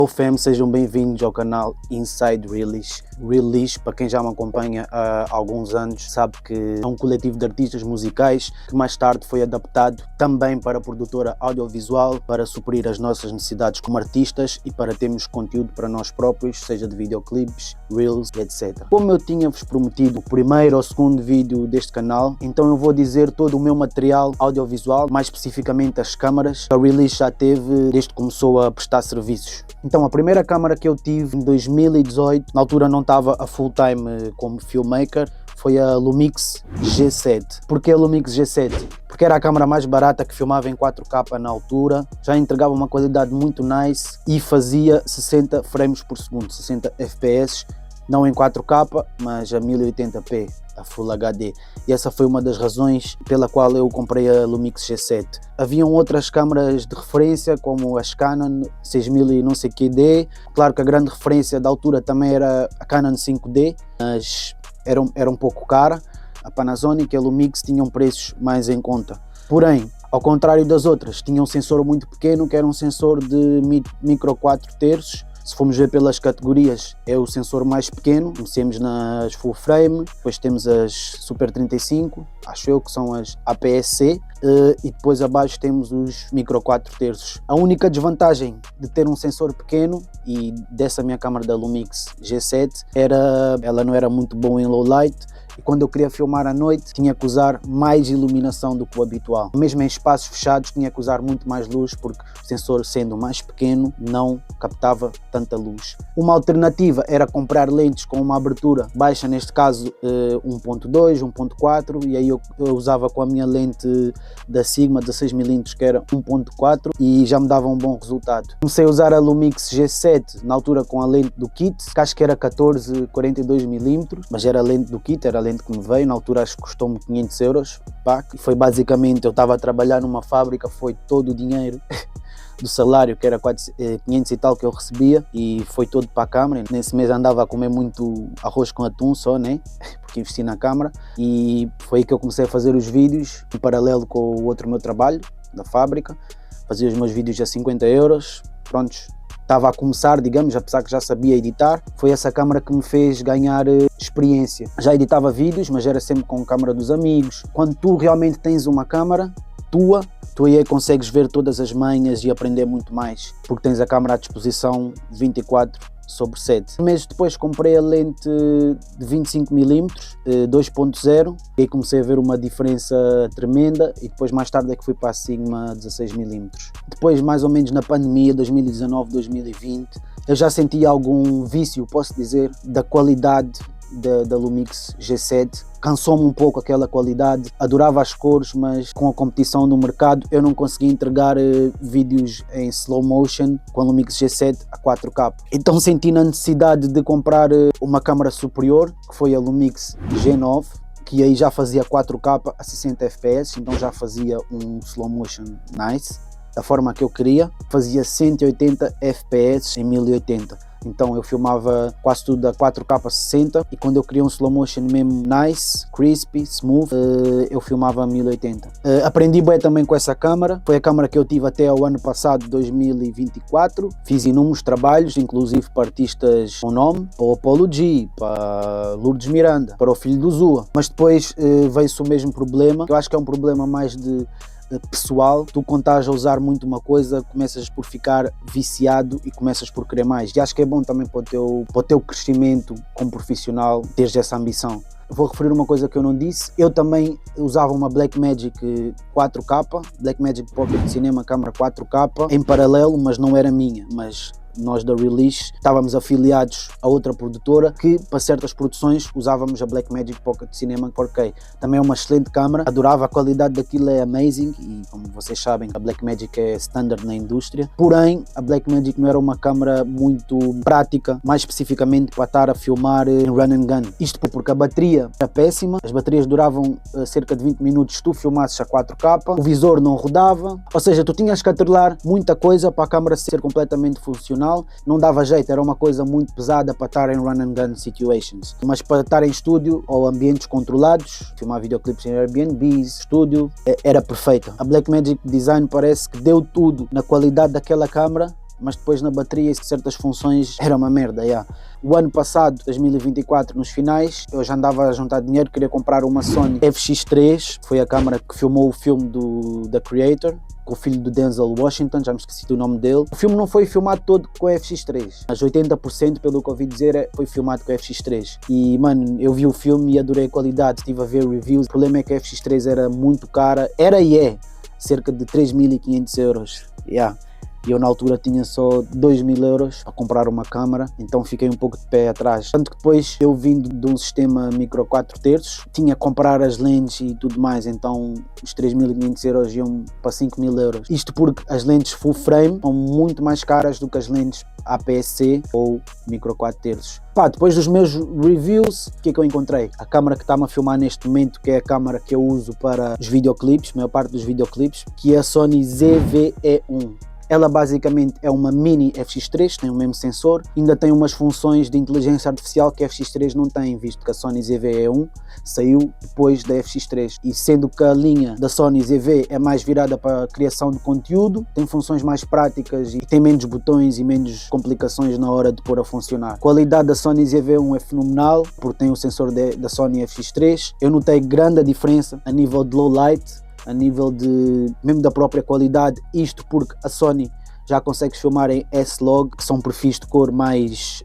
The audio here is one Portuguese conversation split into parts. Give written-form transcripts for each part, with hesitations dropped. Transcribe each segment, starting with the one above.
Olá fam, sejam bem-vindos ao canal Inside Release. Release, para quem já me acompanha há alguns anos, sabe que é um coletivo de artistas musicais que mais tarde foi adaptado também para a produtora audiovisual, para suprir as nossas necessidades como artistas e para termos conteúdo para nós próprios, seja de videoclipes, reels, etc. Como eu tinha-vos prometido o primeiro ou segundo vídeo deste canal, então eu vou dizer todo o meu material audiovisual, mais especificamente as câmaras, que a Release já teve desde que começou a prestar serviços. Então a primeira câmara que eu tive em 2018, na altura não estava a full time como filmmaker, foi a Lumix G7. Porquê a Lumix G7? Porque era a câmera mais barata que filmava em 4K na altura, já entregava uma qualidade muito nice e fazia 60 frames por segundo, 60 fps, não em 4K, mas a 1080p, a Full HD. E essa foi uma das razões pela qual eu comprei a Lumix G7. Haviam outras câmaras de referência, como as Canon 6000 e não sei que D. Claro que a grande referência da altura também era a Canon 5D, mas era um pouco cara. A Panasonic e a Lumix tinham preços mais em conta. Porém, ao contrário das outras, tinha um sensor muito pequeno, que era um sensor de micro 4 terços. Se formos ver pelas categorias, é o sensor mais pequeno. Comecemos nas full frame, depois temos as Super 35, acho eu que são as APS-C, e depois abaixo temos os micro 4 terços. A única desvantagem de ter um sensor pequeno e dessa minha câmera da Lumix G7 ela não era muito boa em low light, e quando eu queria filmar à noite tinha que usar mais iluminação do que o habitual. Mesmo em espaços fechados tinha que usar muito mais luz, porque o sensor, sendo mais pequeno, não captava tanta luz. Uma alternativa era comprar lentes com uma abertura baixa, neste caso 1.2, 1.4, e aí eu usava com a minha lente da Sigma 16mm, que era 1.4, e já me dava um bom resultado. Comecei a usar a Lumix G7 na altura com a lente do kit, que acho que era 14-42mm, mas era a lente do kit, era a lente que me veio. Na altura acho que custou-me 500 euros, e foi basicamente, eu estava a trabalhar numa fábrica, foi todo o dinheiro do salário, que era 500 e tal que eu recebia, e foi todo para a câmera. Nesse mês andava a comer muito arroz com atum só, né? Porque investi na câmera, e foi aí que eu comecei a fazer os vídeos em paralelo com o outro meu trabalho da fábrica. Fazia os meus vídeos a 50 euros, prontos. Estava a começar, digamos, apesar que já sabia editar. Foi essa câmera que me fez ganhar experiência. Já editava vídeos, mas era sempre com a câmera dos amigos. Quando tu realmente tens uma câmera tua, tu aí consegues ver todas as manhas e aprender muito mais, porque tens a câmera à disposição 24/7. Um mês depois comprei a lente de 25mm 2.0, e aí comecei a ver uma diferença tremenda, e depois mais tarde é que fui para a Sigma 16mm. Depois, mais ou menos na pandemia 2019-2020, eu já senti algum vício, posso dizer, da qualidade da Lumix G7. Cansou-me um pouco aquela qualidade, adorava as cores, mas com a competição no mercado eu não conseguia entregar vídeos em slow motion com a Lumix G7 a 4K. Então senti na necessidade de comprar uma câmera superior, que foi a Lumix G9, que aí já fazia 4K a 60 fps, então já fazia um slow motion nice, da forma que eu queria. Fazia 180 fps em 1080. Então eu filmava quase tudo a 4K 60, e quando eu queria um slow motion mesmo nice, crispy, smooth, eu filmava a 1080. Aprendi bem também com essa câmera. Foi a câmera que eu tive até ao ano passado, 2024. Fiz inúmeros trabalhos, inclusive para artistas com nome, para o Apollo G, para Lourdes Miranda, para o Filho do Zua. Mas depois veio-se o mesmo problema. Eu acho que é um problema mais de pessoal. Tu, quando estás a usar muito uma coisa, começas por ficar viciado e começas por querer mais, e acho que é bom também para o teu crescimento como profissional teres essa ambição. Vou referir uma coisa que eu não disse: eu também usava uma Blackmagic 4K, Blackmagic Pocket Cinema câmera 4K em paralelo, mas não era minha, mas nós da Release estávamos afiliados a outra produtora que para certas produções usávamos a Blackmagic Pocket Cinema 4K. Também é uma excelente câmera, adorava, a qualidade daquilo é amazing, e como vocês sabem, a Blackmagic é standard na indústria. Porém, a Blackmagic não era uma câmera muito prática, mais especificamente para estar a filmar em run and gun. Isto porque a bateria era péssima, as baterias duravam cerca de 20 minutos se tu filmasses a 4K, o visor não rodava, ou seja, tu tinhas que atrelar muita coisa para a câmera ser completamente funcional. Não dava jeito, era uma coisa muito pesada para estar em run and gun situations. Mas para estar em estúdio ou ambientes controlados, filmar videoclipes em Airbnbs, estúdio, era perfeita. A Blackmagic Design parece que deu tudo na qualidade daquela câmera, mas depois na bateria e certas funções era uma merda, yeah. O ano passado, 2024, nos finais, eu já andava a juntar dinheiro, queria comprar uma Sony FX3, foi a câmera que filmou o filme do The Creator, com o filho do Denzel Washington, já me esqueci do nome dele. O filme não foi filmado todo com a FX3, mas 80%, pelo que eu ouvi dizer, foi filmado com a FX3. E, mano, eu vi o filme e adorei a qualidade, estive a ver reviews. O problema é que a FX3 era muito cara, era e é, cerca de 3.500 euros. Yeah. E eu na altura tinha só 2.000 euros a comprar uma câmera, então fiquei um pouco de pé atrás. Tanto que depois eu vindo de um sistema micro 4/3, tinha que comprar as lentes e tudo mais, então os 3.500 euros iam para 5.000 euros. Isto porque as lentes full frame são muito mais caras do que as lentes APS-C ou micro 4/3. Pá, depois dos meus reviews, o que é que eu encontrei? A câmera que está-me a filmar neste momento, que é a câmera que eu uso para os videoclipes, a maior parte dos videoclipes, que é a Sony ZV-E1. Ela basicamente é uma mini FX3, tem o mesmo sensor, ainda tem umas funções de inteligência artificial que a FX3 não tem, visto que a Sony ZV-E1 saiu depois da FX3. E sendo que a linha da Sony ZV é mais virada para a criação de conteúdo, tem funções mais práticas e tem menos botões e menos complicações na hora de pôr a funcionar. A qualidade da Sony ZV-1 é fenomenal, porque tem o sensor da Sony FX3. Eu notei grande diferença a nível de low light, a nível de mesmo da própria qualidade, isto porque a Sony já consegue filmar em S-Log, que são perfis de cor mais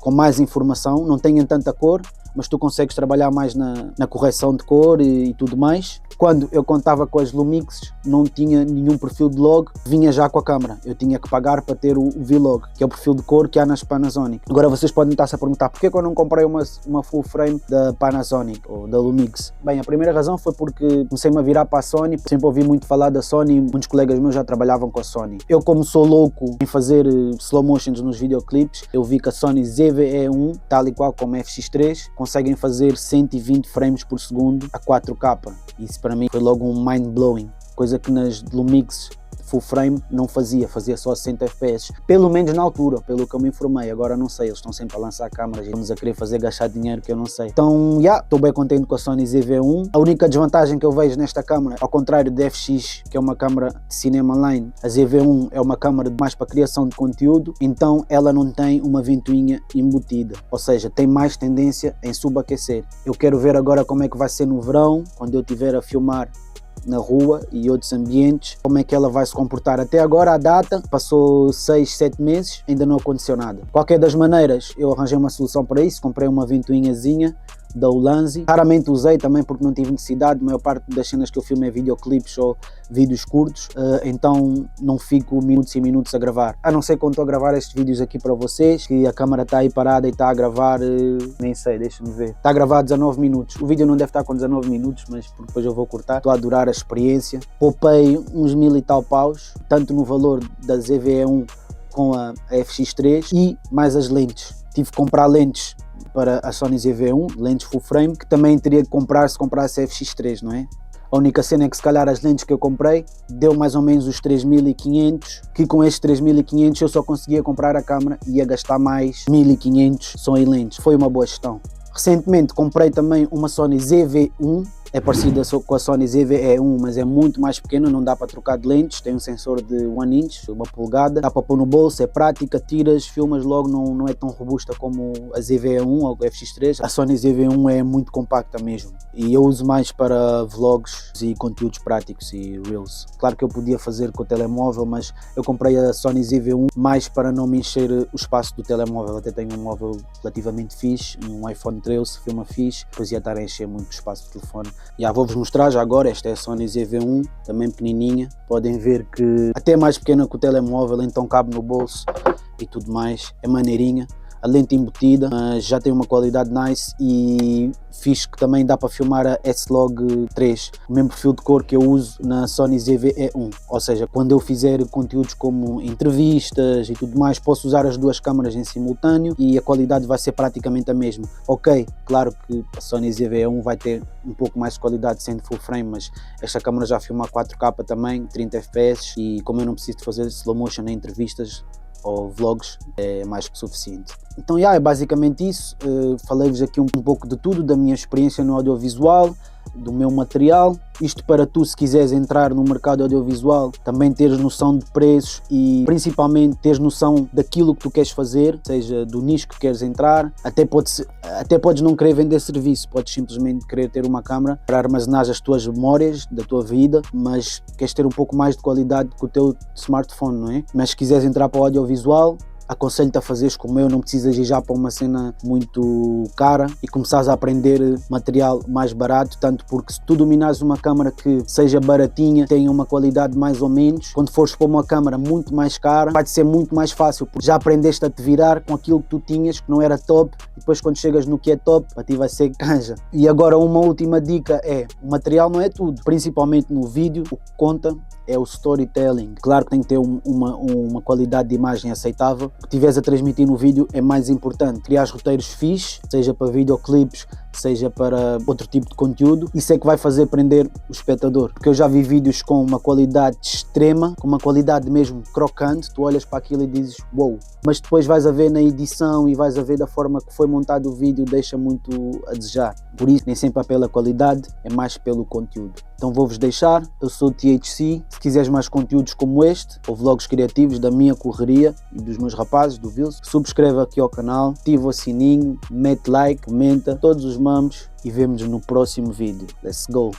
com mais informação, não têm tanta cor, mas tu consegues trabalhar mais na correção de cor e tudo mais. Quando eu contava com as Lumix, não tinha nenhum perfil de log, vinha já com a câmera. Eu tinha que pagar para ter o V-Log, que é o perfil de cor que há nas Panasonic. Agora vocês podem estar-se a perguntar porquê que eu não comprei uma full frame da Panasonic ou da Lumix. Bem, a primeira razão foi porque comecei-me a virar para a Sony, sempre ouvi muito falar da Sony, muitos colegas meus já trabalhavam com a Sony. Eu, como sou louco em fazer slow motions nos videoclipes, eu vi que a Sony ZV-E1, tal e qual como a FX3, conseguem fazer 120 frames por segundo a 4K. Isso para mim foi logo um mind-blowing, coisa que nas Lumix full frame não fazia só 60 FPS, pelo menos na altura, pelo que eu me informei. Agora não sei, eles estão sempre a lançar câmaras e estamos a querer fazer gastar dinheiro que eu não sei. Então, estou bem contente com a Sony ZV-1. A única desvantagem que eu vejo nesta câmera, ao contrário da FX, que é uma câmera de cinema line, a ZV-1 é uma câmera mais para criação de conteúdo, então ela não tem uma ventoinha embutida, ou seja, tem mais tendência em subaquecer. Eu quero ver agora como é que vai ser no verão, quando eu estiver a filmar na rua e outros ambientes, como é que ela vai se comportar. Até agora a data, passou 6, 7 meses, ainda não aconteceu nada. Qualquer das maneiras, eu arranjei uma solução para isso, comprei uma ventoinhazinha da Ulanzi. Raramente usei também porque não tive necessidade, a maior parte das cenas que eu filmo é videoclipes ou vídeos curtos, então não fico minutos e minutos a gravar. A não ser quando estou a gravar estes vídeos aqui para vocês, que a câmera está aí parada e está a gravar, nem sei, deixa-me ver. Está a gravar 19 minutos. O vídeo não deve estar com 19 minutos, mas depois eu vou cortar. Estou a adorar a experiência. Poupei uns 1000 e tal paus, tanto no valor da ZV-E1 com a FX3 e mais as lentes. Tive que comprar lentes para a Sony ZV-1, lentes full frame, que também teria que comprar se comprasse a FX3, não é? A única cena é que se calhar as lentes que eu comprei deu mais ou menos os 3.500, que com estes 3.500 eu só conseguia comprar a câmera e ia gastar mais 1.500 só em lentes. Foi uma boa gestão. Recentemente comprei também uma Sony ZV-1, é parecida com a Sony ZV-E1, mas é muito mais pequena, não dá para trocar de lentes, tem um sensor de 1 inch, 1 polegada, dá para pôr no bolso, é prática, tiras, filmas logo, não é tão robusta como a ZV-E1 ou a FX3. A Sony ZV-1 é muito compacta mesmo e eu uso mais para vlogs e conteúdos práticos e reels. Claro que eu podia fazer com o telemóvel, mas eu comprei a Sony ZV-1 mais para não me encher o espaço do telemóvel. Até tenho um móvel relativamente fixe, um iPhone 13, filma fixe, depois ia estar a encher muito o espaço do telefone. Vou-vos mostrar já agora, esta é a Sony ZV-1, também pequenininha, podem ver que até é mais pequena que o telemóvel, então cabe no bolso e tudo mais, é maneirinha. A lente embutida, mas já tem uma qualidade nice e fixe que também dá para filmar a S-Log 3, o mesmo perfil de cor que eu uso na Sony ZV-E1, ou seja, quando eu fizer conteúdos como entrevistas e tudo mais, posso usar as duas câmaras em simultâneo e a qualidade vai ser praticamente a mesma. Ok, claro que a Sony ZV-E1 vai ter um pouco mais de qualidade sendo full frame, mas esta câmera já filma 4K também, 30 FPS e como eu não preciso de fazer slow motion em entrevistas ou vlogs, é mais que suficiente. Então é basicamente isso. Falei-vos aqui um pouco de tudo, da minha experiência no audiovisual, do meu material. Isto para tu, se quiseres entrar no mercado audiovisual, também teres noção de preços e principalmente teres noção daquilo que tu queres fazer, seja do nicho que queres entrar. Até podes não querer vender serviço, podes simplesmente querer ter uma câmera para armazenar as tuas memórias da tua vida, mas queres ter um pouco mais de qualidade com o teu smartphone, não é? Mas se quiseres entrar para o audiovisual, aconselho-te a fazeres como eu, não precisas ir já para uma cena muito cara e começares a aprender material mais barato, tanto porque se tu dominares uma câmera que seja baratinha, tenha uma qualidade mais ou menos, quando fores para uma câmera muito mais cara, vai-te ser muito mais fácil, porque já aprendeste a te virar com aquilo que tu tinhas, que não era top, e depois quando chegas no que é top, para ti vai ser canja. E agora uma última dica é, o material não é tudo, principalmente no vídeo, o que conta é o storytelling. Claro que tem que ter uma qualidade de imagem aceitável. O que tiveres a transmitir no vídeo é mais importante. Criar roteiros fixes, seja para videoclipes, seja para outro tipo de conteúdo. Isso é que vai fazer prender o espectador. Porque eu já vi vídeos com uma qualidade extrema, com uma qualidade mesmo crocante. Tu olhas para aquilo e dizes, wow. Mas depois vais a ver na edição e vais a ver da forma que foi montado o vídeo, deixa muito a desejar. Por isso, nem sempre é pela qualidade, é mais pelo conteúdo. Então vou-vos deixar, eu sou o THC, se quiseres mais conteúdos como este, ou vlogs criativos da minha correria e dos meus rapazes, do Vils, subscreve aqui ao canal, ativa o sininho, mete like, comenta, todos os mamos e vemo-nos no próximo vídeo. Let's go!